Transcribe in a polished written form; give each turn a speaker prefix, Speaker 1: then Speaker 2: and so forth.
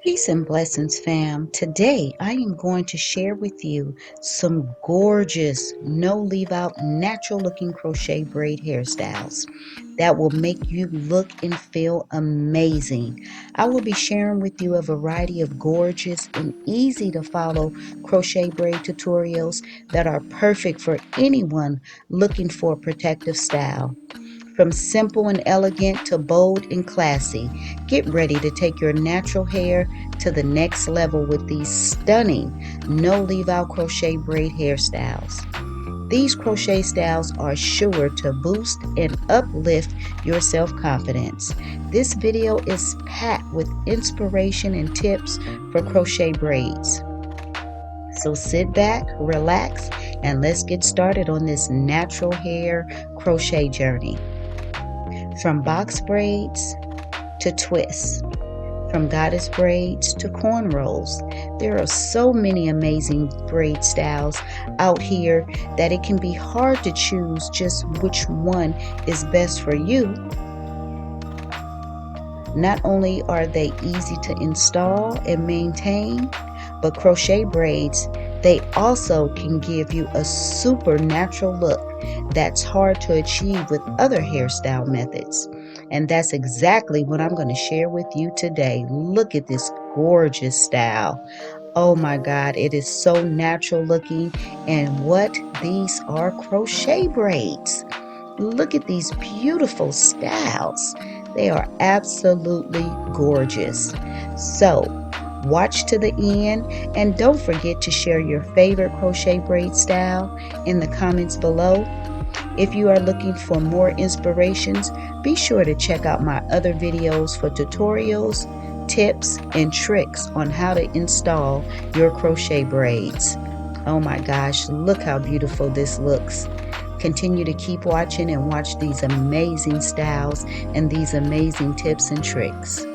Speaker 1: Peace and blessings, fam. Today I am going to share with you some gorgeous, no leave out, natural looking crochet braid hairstyles that will make you look and feel amazing. I will be sharing with you a variety of gorgeous and easy to follow crochet braid tutorials that are perfect for anyone looking for a protective style. From simple and elegant to bold and classy, get ready to take your natural hair to the next level with these stunning no leave out crochet braid hairstyles. These crochet styles are sure to boost and uplift your self-confidence. This video is packed with inspiration and tips for crochet braids. So sit back, relax, and let's get started on this natural hair crochet journey. From box braids to twists, from goddess braids to cornrows, there are so many amazing braid styles out here that it can be hard to choose just which one is best for you. Not only are they easy to install and maintain, but crochet braids, they also can give you a supernatural look that's hard to achieve with other hairstyle methods. And that's exactly what I'm going to share with you today. Look at this gorgeous style. Oh my God, it is so natural looking. And what these are crochet braids. Look at these beautiful styles. They are absolutely gorgeous. So, watch to the end and don't forget to share your favorite crochet braid style in the comments below. If you are looking for more inspirations, be sure to check out my other videos for tutorials, tips, and tricks on how to install your crochet braids. Oh my gosh, look how beautiful this looks. Continue to keep watching and watch these amazing styles and these amazing tips and tricks.